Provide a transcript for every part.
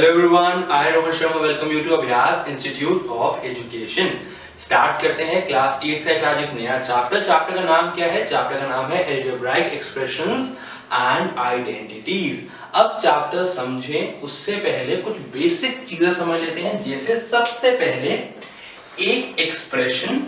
Hello everyone, I Rohan Sharma welcome you to अभ्यास institute of education. Start करते हैं class 8 का आज एक नया चैप्टर। चैप्टर का नाम क्या है? चैप्टर का नाम है अलजेब्राइक एक्सप्रेशंस एंड आइडेंटिटीज। अब चैप्टर समझें उससे पहले कुछ बेसिक चीजें समझ लेते हैं। जैसे सबसे पहले एक एक्सप्रेशन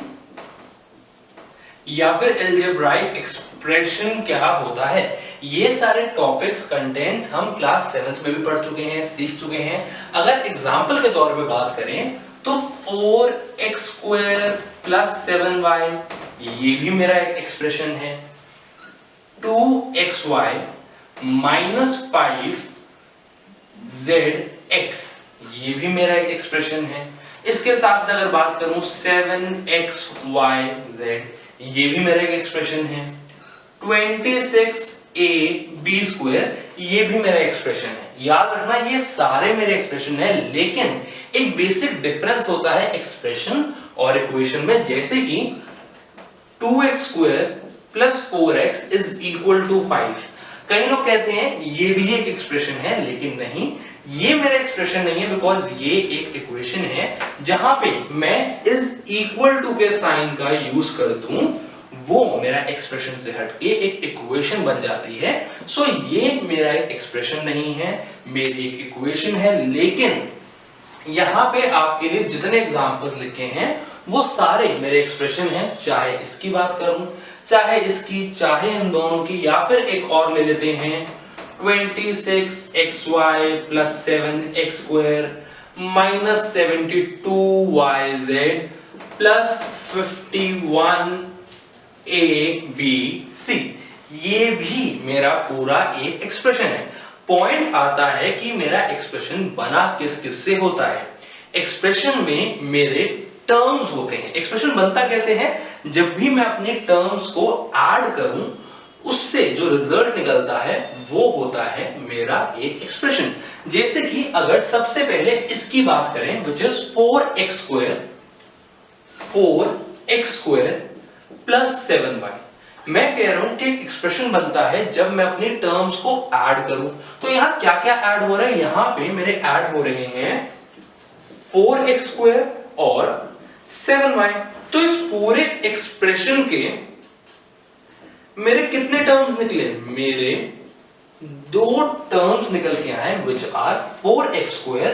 या फिर अलजेब्राइक एक्सप्रेशन क्या होता है, ये सारे टॉपिक्स कंटेंट्स हम क्लास 7th में भी पढ़ चुके हैं, सीख चुके हैं। अगर एग्जांपल के तौर पे बात करें तो 4x² प्लस 7y ये भी मेरा एक एक्सप्रेशन है। 2xy माइनस 5zx ये भी मेरा एक एक्सप्रेशन है। इसके साथ अगर बात करूं 7xyz ये भी मेरा एक एक्सप्रेशन है। 26ab² ये भी मेरा एक्सप्रेशन है। याद रखना ये सारे मेरे एक्सप्रेशन है, लेकिन एक बेसिक डिफरेंस होता है एक्सप्रेशन और इक्वेशन में। जैसे कि 2x² plus 4x is equal to 5। कई लोग कहते हैं ये भी एक एक्सप्रेशन है, लेकिन नहीं, ये मेरा एक्सप्रेशन नहीं है, बिकॉज ये एक इक्वेशन है जहां पे मैं इज इक्वल टू के साइन का यूज कर दूं, वो मेरा एक्सप्रेशन से हटके एक इक्वेशन बन जाती है। सो ये मेरा एक एक्सप्रेशन नहीं है, मेरी एक इक्वेशन है। लेकिन यहां पे आपके लिए जितने एग्जांपल्स लिखे हैं वो सारे मेरे एक्सप्रेशन हैं, चाहे इसकी बात करूं, चाहे इसकी, चाहे इन दोनों की, या फिर एक और ले लेते हैं 26xy plus 7x² minus 72yz plus 51abc ये भी मेरा पूरा एक एक्सप्रेशन है। पॉइंट आता है कि मेरा एक्सप्रेशन बना किस किस से होता है। एक्सप्रेशन में मेरे टर्म्स होते हैं। एक्सप्रेशन बनता कैसे है? जब भी मैं अपने टर्म्स को ऐड करूं उससे जो रिजल्ट निकलता है वो होता है मेरा एक एक्सप्रेशन। जैसे कि अगर सबसे पहले इसकी बात करें which is 4x² plus 7y, मैं कह रहा हूं कि एक एक्सप्रेशन बनता है जब मैं अपनी टर्म्स को ऐड करूं। तो यहां क्या क्या ऐड हो रहा है? यहां पे मेरे ऐड हो रहे हैं 4x² और 7y। तो इस पूरे एक्सप्रेशन के मेरे कितने टर्म्स निकले? मेरे दो टर्म्स निकल के आए which are 4x²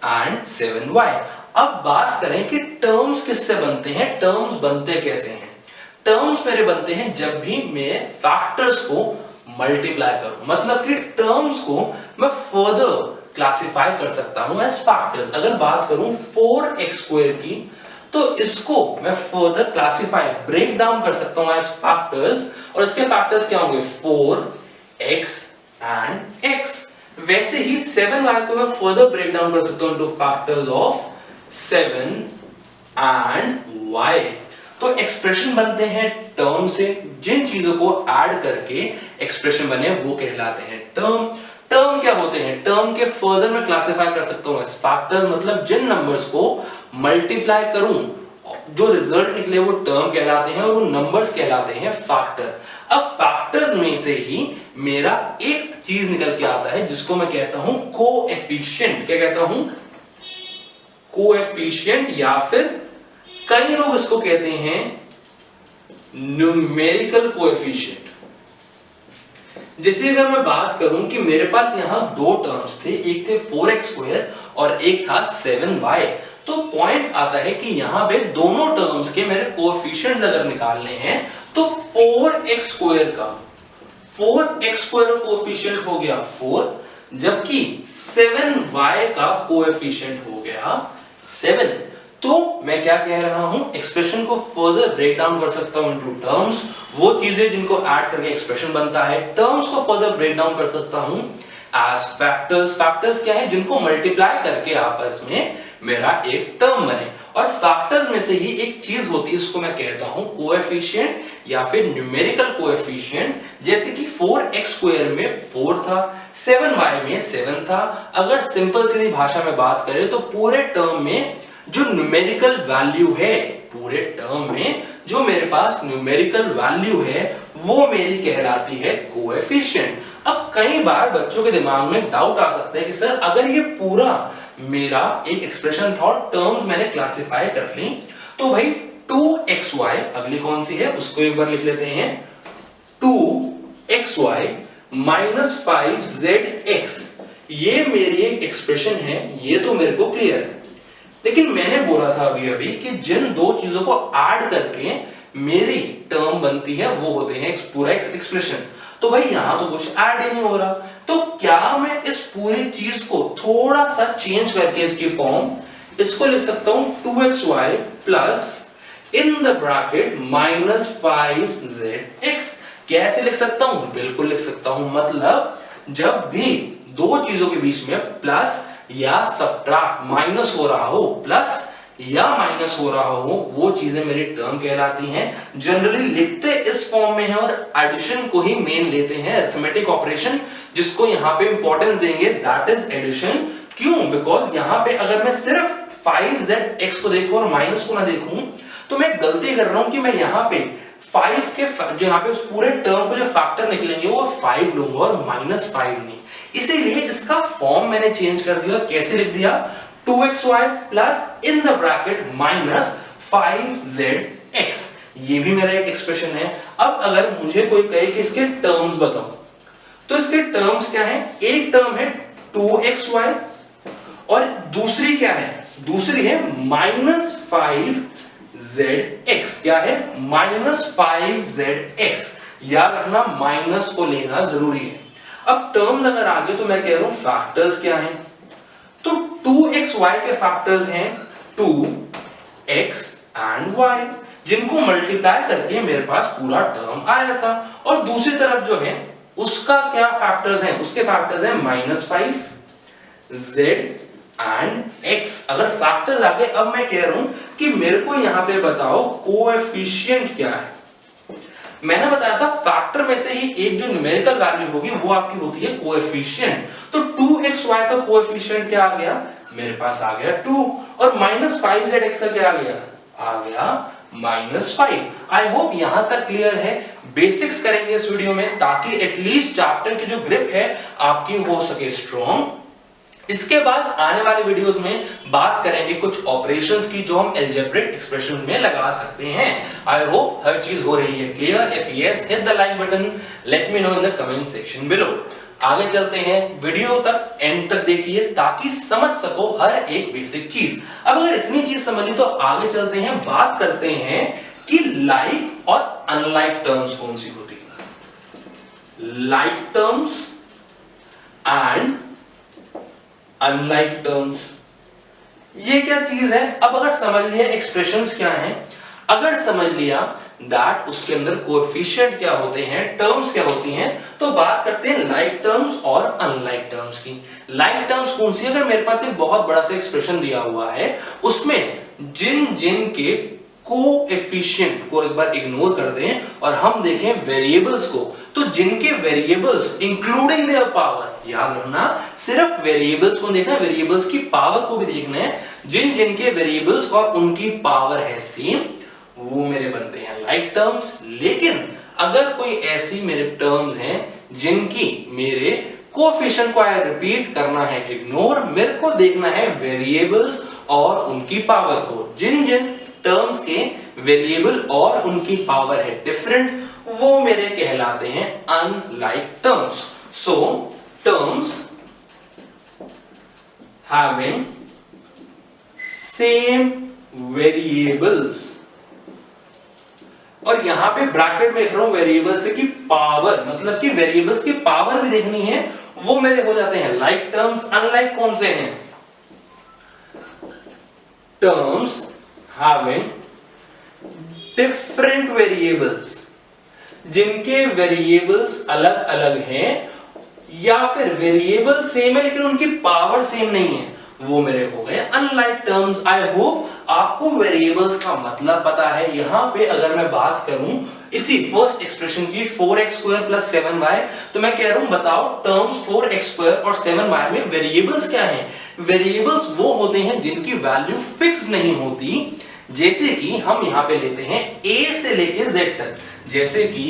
and 7y। अब बात करें कि टर्म्स किससे बनते हैं, टर्म्स बनते कैसे हैं? टर्म्स मेरे बनते हैं जब भी मैं फैक्टर्स को मल्टीप्लाई करूं, मतलब कि टर्म्स को मैं फर्दर क्लासिफाई कर सकता हूं एज फैक्टर्स। अगर बात करूं 4x² की, तो इसको मैं फर्दर क्लासिफाई, ब्रेक डाउन कर सकता हूं एज फैक्टर्स, और इसके फैक्टर्स क्या होंगे? 4x and x। वैसे ही 7y को मैं फर्दर ब्रेक डाउन कर सकता हूं into factors of 7 and y। तो एक्सप्रेशन बनते हैं टर्म से। जिन चीजों को ऐड करके एक्सप्रेशन बने वो कहलाते हैं टर्म। टर्म क्या होते हैं? टर्म के फर्दर में क्लासिफाई कर सकता हूं एज फैक्टर्स, मतलब जिन नंबर्स को मल्टीप्लाई करूं जो रिजल्ट निकले वो टर्म कहलाते हैं और वो नंबर्स कहलाते हैं फैक्टर। अब फैक्टर्स में से ही मेरा एक चीज निकल के आता है जिसको मैं कहता हूं कोएफिशिएंट। क्या कहता हूं? कोएफिशिएंट, या फिर कई लोग इसको कहते हैं न्यूमेरिकल कोएफिशिएंट। जैसे अगर मैं बात करूं कि मेरे पास यहां दो टर्म्स थे, एक थे 4x² और एक था 7y, तो पॉइंट आता है कि यहां पे दोनों टर्म्स के मेरे कोएफिशिएंट्स अगर निकालने हैं तो 4x² का 4x² कोएफिशिएंट हो गया 4, जबकि 7y का कोएफिशिएंट हो गया 7। तो मैं क्या कह रहा हूं? एक्सप्रेशन को फर्दर ब्रेक डाउन कर सकता हूं इनटू टर्म्स, वो चीजें जिनको ऐड करके एक्सप्रेशन बनता है। टर्म्स को फर्दर ब्रेक डाउन कर सकता हूं एज फैक्टर्स। फैक्टर्स क्या है? जिनको मल्टीप्लाई करके आपस में मेरा एक टर्म बने। और फैक्टर्स में से ही एक चीज होती है, इसको मैं कहता हूं कोएफिशिएंट या फिर न्यूमेरिकल कोएफिशिएंट। जैसे कि 4x² में 4 था, 7y में 7 था। अगर सिंपल सीधी भाषा में बात करें तो पूरे टर्म में जो न्यूमेरिकल वैल्यू है, पूरे टर्म में जो मेरे पास न्यूमेरिकल वैल्यू है वो मेरी कहलाती है कोएफिशिएंट। अब कई बार बच्चों के दिमाग में डाउट आ सकता है कि सर अगर ये पूरा मेरा एक एक्सप्रेशन था और टर्म्स मैंने क्लासिफाई कर ली, तो भाई 2xy अगली कौन सी है उसको एक बार लिख लेते हैं, 2xy माइनस 5zx, ये मेरी एक एक्सप्रेशन है, ये तो मेरे को क्लियर है। लेकिन मैंने बोला था अभी अभी कि जिन दो चीजों को ऐड करके मेरी टर्म बनती है वो होते हैं पूरा एक्सप्रेशन। तो भाई यहां तो कुछ ऐड ही नहीं हो रहा, तो क्या मैं इस पूरी चीज को थोड़ा सा चेंज करके इसकी फॉर्म, इसको लिख सकता हूं 2xy plus in the bracket minus 5zx। कैसे लिख सकता हूं? बिल्कुल लिख सकता हूं, मतलब जब भी दो चीजों के बीच में प्लस या सब्ट्रैक्ट माइनस हो रहा हो, प्लस या माइनस हो रहा हो, वो चीजें मेरी टर्म कहलाती हैं। जनरली लिखते इस फॉर्म में है और एडिशन को ही मेन लेते हैं, अरिथमेटिक ऑपरेशन जिसको यहां पे इंपॉर्टेंस देंगे, दैट इज एडिशन। क्यों? बिकॉज यहां पे अगर मैं सिर्फ 5zx को देखूं और माइनस को ना देखूं तो मैं गलती कर रहा हूं कि मैं यहां पे 5 के जो यहां पे उस पूरे टर्म को जो फैक्टर निकलेंगे वो 5 लूंगा और माइनस 5 नहीं। इसीलिए इसका फॉर्म मैंने चेंज कर दिया और कैसे लिख दिया, 2xy plus in the bracket minus 5zx। ये भी मेरा एक एक्सप्रेशन है। अब अगर मुझे कोई कहे कि इसके टर्म्स बताओ, तो इसके टर्म्स क्या है? एक टर्म है 2xy और दूसरी क्या है? दूसरी है माइनस 5zx। क्या है? Minus 5zx। याद रखना माइनस को लेना जरूरी है। अब टर्म्स अगर आ गए तो मैं कह रहा हूं फैक्टर्स क्या हैं, तो 2xy के फैक्टर्स हैं 2x एंड y, जिनको मल्टीप्लाई करके मेरे पास पूरा टर्म आया था। और दूसरी तरफ जो है उसका क्या फैक्टर्स हैं? उसके फैक्टर्स हैं माइनस 5z एंड x। अगर फैक्टर्स आ गए, अब मैं कह रहा हूं कि मेरे को यहां पे बताओ कोएफिशिएंट क्या है। मैंने बताया था फैक्टर में से ही एक जो न्यूमेरिकल वैल्यू होगी वो आपकी होती है कोएफिशिएंट। तो 2xy का कोएफिशिएंट क्या आ गया? मेरे पास आ गया 2, और माइनस 5zx का क्या आ गया? आ गया माइनस 5। आई होप यहां तक क्लियर है। बेसिक्स करेंगे इस वीडियो में ताकि एटलीस्ट चैप्टर की जो ग्रिप है आपकी हो सके स्ट्रॉन्ग। इसके बाद आने वाले वीडियोस में बात करेंगे कुछ ऑपरेशंस की जो हम अलजेब्रिक एक्सप्रेशंस में लगा सकते हैं। आई होप हर चीज हो रही है clear. If yes, hit the like button, let me know in the comment section below. आगे चलते हैं, वीडियो तक एंड तक देखिए ताकि समझ सको हर एक बेसिक चीज। अब अगर इतनी चीज समझ ली तो आगे चलते हैं, बात करते हैं कि लाइक और अनलाइक टर्म्स कौन सी होती है। Like terms and unlike terms, ये क्या चीज है? अब अगर समझ लिया एक्सप्रेशंस क्या हैं, अगर समझ लिया दैट उसके अंदर कोएफिशिएंट क्या होते हैं, टर्म्स क्या होती हैं, तो बात करते हैं लाइक टर्म्स और अनलाइक टर्म्स की। लाइक टर्म्स कौन सी? अगर मेरे पास एक बहुत बड़ा सा एक्सप्रेशन दिया हुआ है, उसमें जिन जिन के कोएफिशिएंट को एक बार इग्नोर कर दें और हम देखें वेरिएबल्स को, तो जिनके वेरिएबल्स इंक्लूडिंग देयर पावर, याद रखना सिर्फ वेरिएबल्स को देखना, वेरिएबल्स की पावर को भी देखना है। जिन जिनके वेरिएबल्स और उनकी पावर है सेम, वो मेरे बनते हैं लाइक टर्म्स। लेकिन अगर कोई ऐसी मेरे टर्म्स हैं जिनकी मेरे कोएफिशिएंट को रिपीट करना है इग्नोर, मेरे को देखना है वेरिएबल्स और उनकी पावर को। जिन जिन टर्म्स के वेरिएबल और उनकी पावर है डिफरेंट, वो मेरे कहलाते हैं अनलाइक टर्म्स। सो टर्म्स हैविंग सेम वेरिएबल्स, और यहां पे ब्रैकेट में लिख रहा हूं वेरिएबल्स की पावर, मतलब कि वेरिएबल्स की पावर भी देखनी है, वो मेरे हो जाते हैं लाइक टर्म्स। अनलाइक कौन से हैं? टर्म्स having different variables, जिनके वेरिएबल्स अलग अलग हैं या फिर वेरिएबल सेम है लेकिन उनकी पावर सेम नहीं है, वो मेरे हो गए अनलाइक टर्म्स। आई होप आपको वेरिएबल्स का मतलब पता है। यहां पे अगर मैं बात करूं इसी फर्स्ट एक्सप्रेशन की 4x² + 7y, तो मैं कह रहा हूं बताओ टर्म्स 4x² और 7y में वेरिएबल्स क्या हैं? वेरिएबल्स वो होते हैं जिनकी वैल्यू फिक्स्ड नहीं होती, जैसे कि हम यहां पे लेते हैं a से लेके z तक, जैसे कि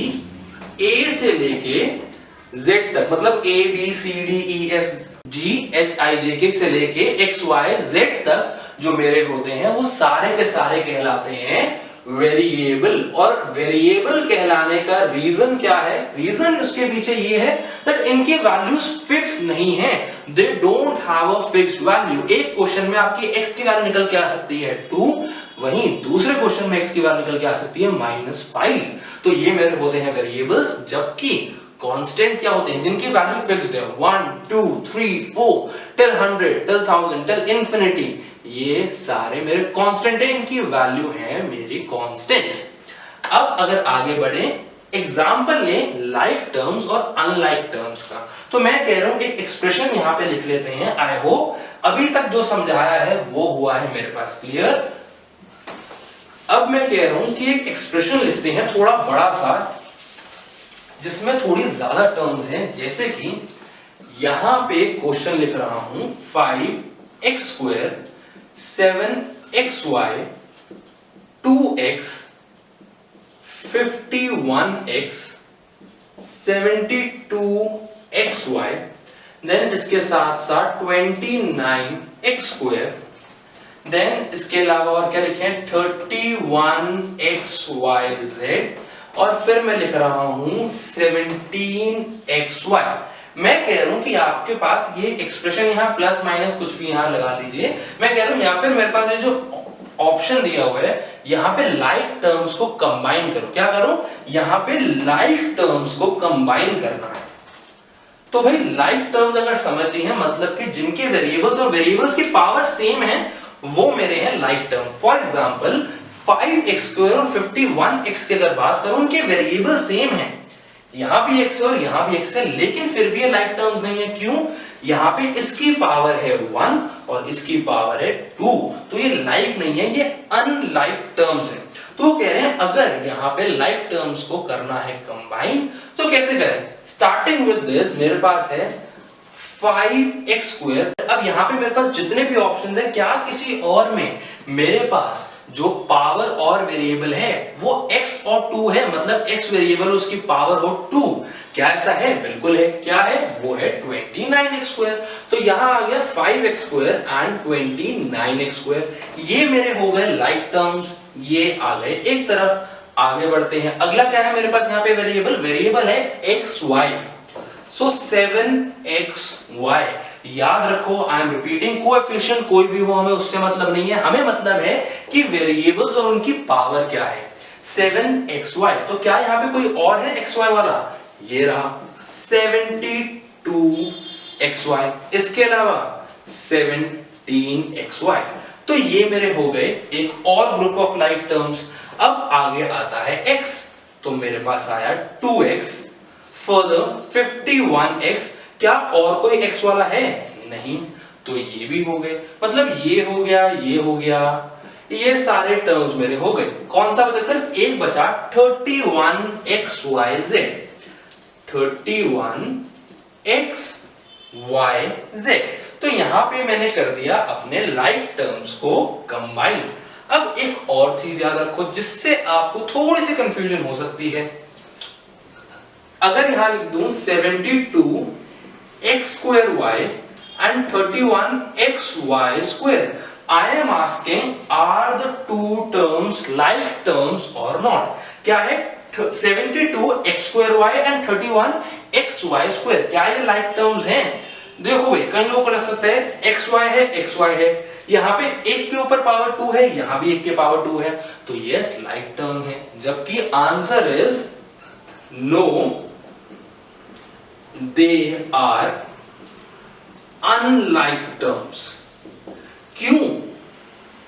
a से लेके जेड तक, मतलब A B C D E F G H I J K से लेके एक्स वाई जेड तक जो मेरे होते हैं वो सारे के सारे कहलाते हैं वेरिएबल। और वेरिएबल कहलाने का रीजन क्या है? रीजन उसके पीछे ये है दैट इनके वैल्यूज फिक्स नहीं है, they don't have a fixed value. एक क्वेश्चन में आपकी x की वैल्यू निकल के आ सकती है 2, वहीं दूसरे क्वेश्चन में x की वैल्यू निकल के आ सकती है -5। तो ये मेरे होते हैं वेरिएबल्स, जबकि कांस्टेंट क्या होते हैं? जिनकी वैल्यू फिक्स्ड है 1 2 3 4 टिल 100 टिल 1000 टिल इंफिनिटी, ये सारे मेरे कांस्टेंट है, इनकी वैल्यू है मेरी कांस्टेंट। अब अगर आगे बढ़े, एग्जांपल ले लाइक टर्म्स और अनलाइक टर्म्स का, तो मैं कह रहा हूं एक एक्सप्रेशन यहां पे लिख लेते हैं। आई होप अभी तक जो समझाया है वो हुआ है मेरे पास क्लियर। अब मैं कह रहा हूं कि एक एक्सप्रेशन लिखते हैं थोड़ा बड़ा सा, जिसमें थोड़ी ज्यादा टर्म्स हैं। जैसे कि यहां पे क्वेश्चन लिख रहा हूं 5x² 7xy 2x 51x 72xy, then इसके साथ साथ 29x², देन इसके अलावा और क्या लिखें 31xyz, और फिर मैं लिख रहा हूं 17xy। मैं कह रहा हूं कि आपके पास ये एक्सप्रेशन यहां प्लस माइनस कुछ भी यहां लगा दीजिए। मैं कह रहा हूं या फिर मेरे पास ये जो ऑप्शन दिया हुआ है यहां पे लाइक टर्म्स को कंबाइन करो। क्या करो? यहां पे लाइक टर्म्स को कंबाइन करना है। तो भाई लाइक टर्म्स अगर समझ ली है, मतलब कि जिनके वेरिएबल्स और वेरिएबल्स की पावर सेम है, वो मेरे हैं like term. For example 5x² और 51x की अगर बात करूं, उनके वेरिएबल सेम हैं, यहां भी x और यहां भी x है, लेकिन फिर भी ये लाइक टर्म्स नहीं है। क्यों? यहां पे इसकी पावर है 1 और इसकी पावर है 2, तो ये लाइक नहीं है, ये अनलाइक टर्म्स है। तो कह रहे हैं अगर यहां पे लाइक टर्म्स को करना है कंबाइन, तो कैसे करें? स्टार्टिंग विद दिस मेरे पास है 5x²। अब यहां पे मेरे पास जितने भी ऑप्शंस हैं, क्या किसी और में मेरे पास जो पावर और वेरिएबल है वो x और 2 है, मतलब x वेरिएबल उसकी पावर हो 2? क्या ऐसा है? बिल्कुल है। क्या है? वो है 29x²। तो यहां आ गया 5x² एंड 29x², ये मेरे हो गए लाइक टर्म्स, ये आ गए एक तरफ। आगे बढ़ते हैं, अगला क्या है मेरे पास यहाँ पे वेरिएबल है xy। सो 7xy, याद रखो, आई एम रिपीटिंग, कोएफिशिएंट कोई भी हो हमें उससे मतलब नहीं है, हमें मतलब है कि वेरिएबल्स और उनकी पावर क्या है। 7xy, तो क्या यहां पे कोई और है xy वाला? ये रहा 72xy, इसके अलावा 17xy। तो ये मेरे हो गए एक और ग्रुप ऑफ लाइक टर्म्स। अब आगे आता है x, तो मेरे पास आया 2x, फर्दर 51x। क्या और कोई x वाला है? नहीं, तो ये भी हो गए, मतलब ये हो गया, ये हो गया, ये सारे टर्म्स मेरे हो गए। कौन सा बचा? सिर्फ एक बचा, 31xyz। 31xyz, तो यहां पे मैंने कर दिया अपने लाइक टर्म्स को कंबाइन। अब एक और चीज याद रखो जिससे आपको थोड़ी सी कंफ्यूजन हो सकती है। अगर यहां लिख दूं 72x²y and 31xy², I am asking are the two terms like terms or not? क्या है? 72x²y and 31xy², क्या ये लाइक टर्म्स हैं? देखो भाई, कई लोगों को लग सकता है xy है, xy है, यहां पे एक के ऊपर पावर 2 है, यहां भी एक के पावर 2 है, तो यस लाइक टर्म है। जबकि answer is no, they are unlike terms। क्यों?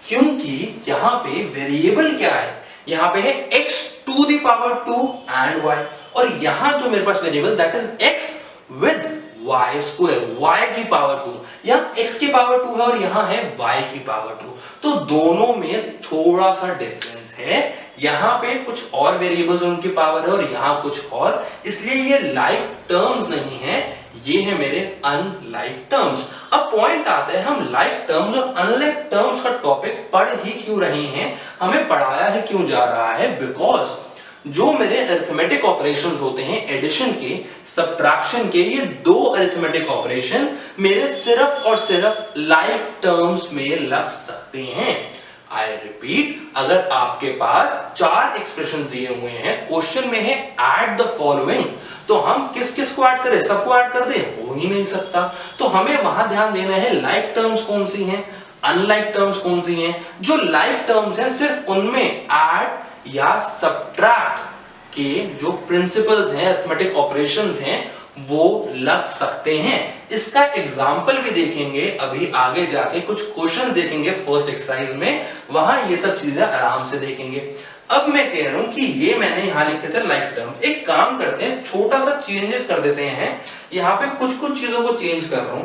क्योंकि यहां पे वेरिएबल क्या है? यहां पे है x to the power 2 and y, और यहां जो मेरे पास variable that is x with y², y की पावर 2, यहां x की पावर 2 है और यहां है y की पावर 2, तो दोनों में थोड़ा सा डिफरेंस है। यहां पे कुछ और वेरिएबल्स उनकी पावर है और यहां कुछ और, इसलिए ये लाइक टर्म्स नहीं है, ये है मेरे अनलाइक टर्म्स। अब पॉइंट आता है, हम लाइक टर्म्स और अनलाइक टर्म्स का टॉपिक पढ़ ही क्यों रहे हैं, हमें पढ़ाया ही क्यों जा रहा है? बिकॉज जो मेरे अरिथमेटिक ऑपरेशंस होते हैं एडिशन के, सब्ट्रैक्शन के, ये दो अरिथमेटिक ऑपरेशन मेरे सिर्फ और सिर्फ लाइक टर्म्स में लग सकते हैं। आई रिपीट, अगर आपके पास 4 एक्सप्रेशन दिए हुए हैं, क्वेश्चन में है ऐड द फॉलोइंग, तो हम किस किस को ऐड करें? सबको ऐड कर दे? हो ही नहीं सकता। तो हमें वहां ध्यान देना है लाइक टर्म्स कौन सी हैं, अनलाइक टर्म्स कौन सी हैं। जो लाइक टर्म्स हैं सिर्फ उनमें ऐड या सब्ट्रैक्ट के जो प्रिंसिपल्स हैं, अरिथमेटिक ऑपरेशंस हैं, वो लग सकते हैं। इसका एग्जाम्पल भी देखेंगे अभी आगे जाके, कुछ क्वेश्चन देखेंगे फर्स्ट एक्सरसाइज में, वहां ये सब चीजें आराम से देखेंगे। अब मैं कह रहा हूं कि ये मैंने यहां लिखे थे लाइक टर्म्स। एक काम करते हैं, छोटा सा चेंजेस कर देते हैं, यहां पे कुछ कुछ चीजों को चेंज कर रहा हूं।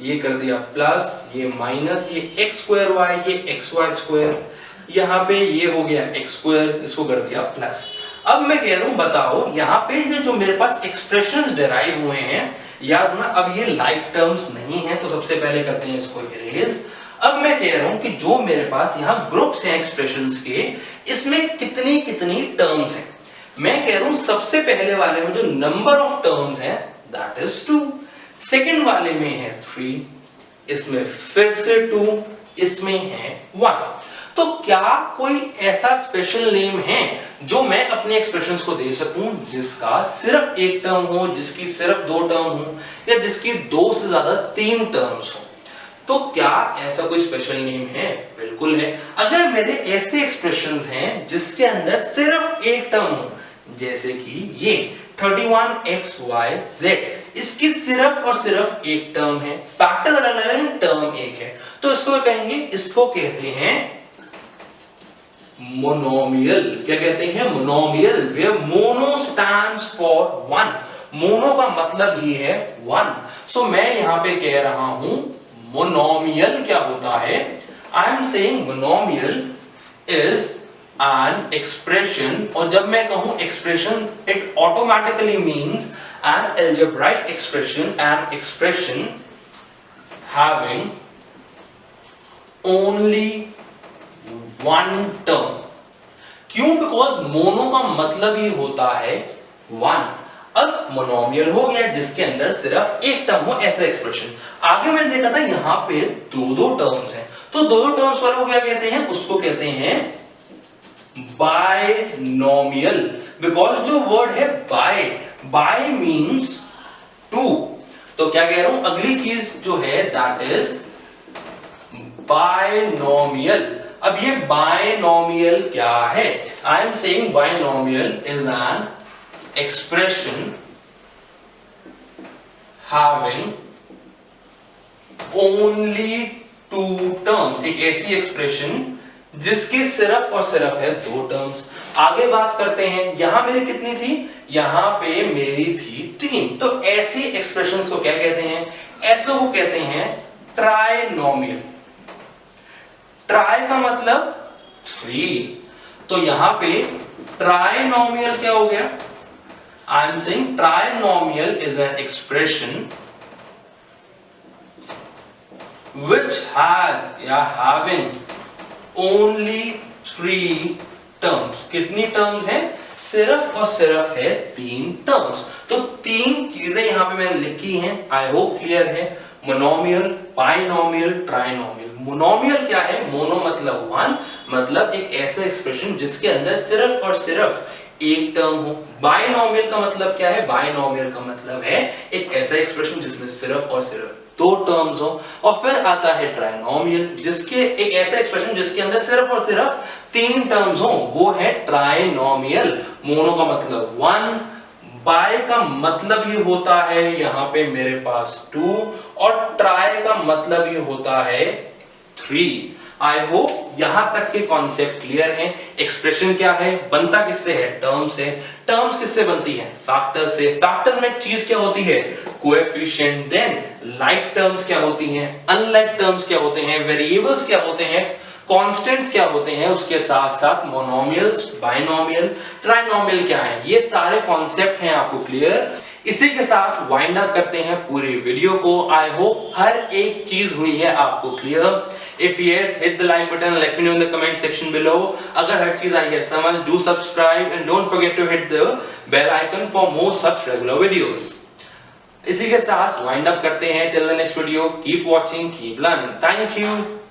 ये कर दिया प्लस, ये माइनस, ये एक्स स्क्वायर वाई, ये एक्स वाई स्क्वायर, यहां पे ये हो गया एक्स स्क्वायर, इसको कर दिया प्लस। अब मैं कह रहा हूं बताओ यहां पे जो मेरे पास एक्सप्रेशंस डिराइव हुए हैं, याद ना, अब ये लाइक टर्म्स नहीं है, तो सबसे पहले करते हैं इसको इरेज। अब मैं कह रहा हूं कि जो मेरे पास यहां ग्रुप्स हैं एक्सप्रेशंस के, इसमें कितनी कितनी टर्म्स हैं। मैं कह रहा हूं सबसे पहले वाले में जो नंबर ऑफ टर्म्स है दैट इज 2, सेकंड वाले में है 3, इसमें फिर से 2, इसमें है 1। तो क्या कोई ऐसा स्पेशल नेम है जो मैं अपने एक्सप्रेशंस को दे सकूं जिसका सिर्फ एक टर्म हो, जिसकी सिर्फ 2 टर्म हो, या जिसकी 2 से ज्यादा 3 टर्म्स हो? तो क्या ऐसा कोई स्पेशल नेम है? बिल्कुल है। अगर मेरे ऐसे एक्सप्रेशंस हैं जिसके अंदर सिर्फ एक टर्म हो, जैसे कि ये 31xyz, इसकी सिर्फ और सिर्फ एक टर्म है, फैक्टर टर्म एक है, तो इसको कहेंगे, इसको कहते हैं मोनोमियल। क्या कहते हैं? Monomial, where mono stands for 1। Mono का मतलब ही है 1। सो मैं यहां पे कह रहा हूं मोनोमियल क्या होता है? I am saying monomial is an expression, और जब मैं कहूं expression, it automatically means an algebraic expression, an expression having only 1 term. क्यों? बिकॉज मोनो का मतलब ही होता है 1। अब मोनोमियल हो गया जिसके अंदर सिर्फ एक टर्म हो, ऐसा एक्सप्रेशन। आगे मैंने देखा था यहां पे 2 टर्म्स हैं, तो 2 टर्म्स वाले को क्या कहते हैं? उसको कहते हैं बायनोमियल, बिकॉज जो वर्ड है बाय मीन्स 2। तो क्या कह रहा हूं? अगली चीज जो है दैट इज बायनोमियल। अब ये बायनोमियल क्या है? I am saying binomial is an expression having only 2 terms, एक ऐसी एक्सप्रेशन जिसकी सिर्फ और सिर्फ है 2 टर्म्स। आगे बात करते हैं, यहां मेरी कितनी थी? यहां पे मेरी थी 3। तो ऐसी एक्सप्रेशंस को क्या कहते हैं? ऐसे को कहते हैं ट्राइनोमियल। ट्राई का मतलब 3, तो यहां पे ट्राइनोमियल क्या हो गया? I am saying trinomial is an expression which has या having only 3 terms। कितनी टर्म्स हैं? सिर्फ और सिर्फ है 3 टर्म्स। तो 3 चीजें यहां पे मैंने लिखी हैं, आई होप क्लियर है। Monomial, binomial, trinomial. मोनोमियल क्या है? मोनो मतलब 1, मतलब एक ऐसा एक्सप्रेशन जिसके अंदर सिर्फ और सिर्फ एक टर्म हो। बाइनोमियल का मतलब क्या है? बाइनोमियल का मतलब है एक ऐसा एक्सप्रेशन जिसमें सिर्फ और सिर्फ 2 टर्म्स हो। और फिर आता है ट्राइनोमियल, जिसके एक ऐसा एक्सप्रेशन जिसके अंदर सिर्फ और सिर्फ 3 टर्म्स हो, वो है ट्राइनोमियल। मोनो का मतलब 1, बाय का मतलब ही होता है यहां पे मेरे पास 2, और ट्राई का मतलब ही होता है 3। आई होप यहां तक के कॉन्सेप्ट क्लियर हैं। एक्सप्रेशन क्या है? बनता किससे है? टर्म से। टर्म्स किससे बनती है? फैक्टर से। फैक्टर्स में एक चीज क्या होती है? कोएफिशिएंट। देन लाइक टर्म्स क्या होती हैं? अनलाइक टर्म्स क्या होते हैं? वेरिएबल्स क्या होते हैं? कांस्टेंट्स क्या होते हैं? उसके साथ साथ मोनोमियल्स, बाइनोमियल, ट्राइनोमियल क्या है? ये सारे कॉन्सेप्ट हैं आपको क्लियर। इसी के साथ वाइंड अप करते हैं पूरी वीडियो को। आई होप हर एक चीज हुई है आपको clear. If yes, hit the like button, let me know in the comment section below. अगर हर चीज आई है समझ, do subscribe and don't forget to hit the bell icon for more such regular videos. इसी के साथ वाइंड अप करते हैं। Till the next video, keep watching, keep learning. Thank you.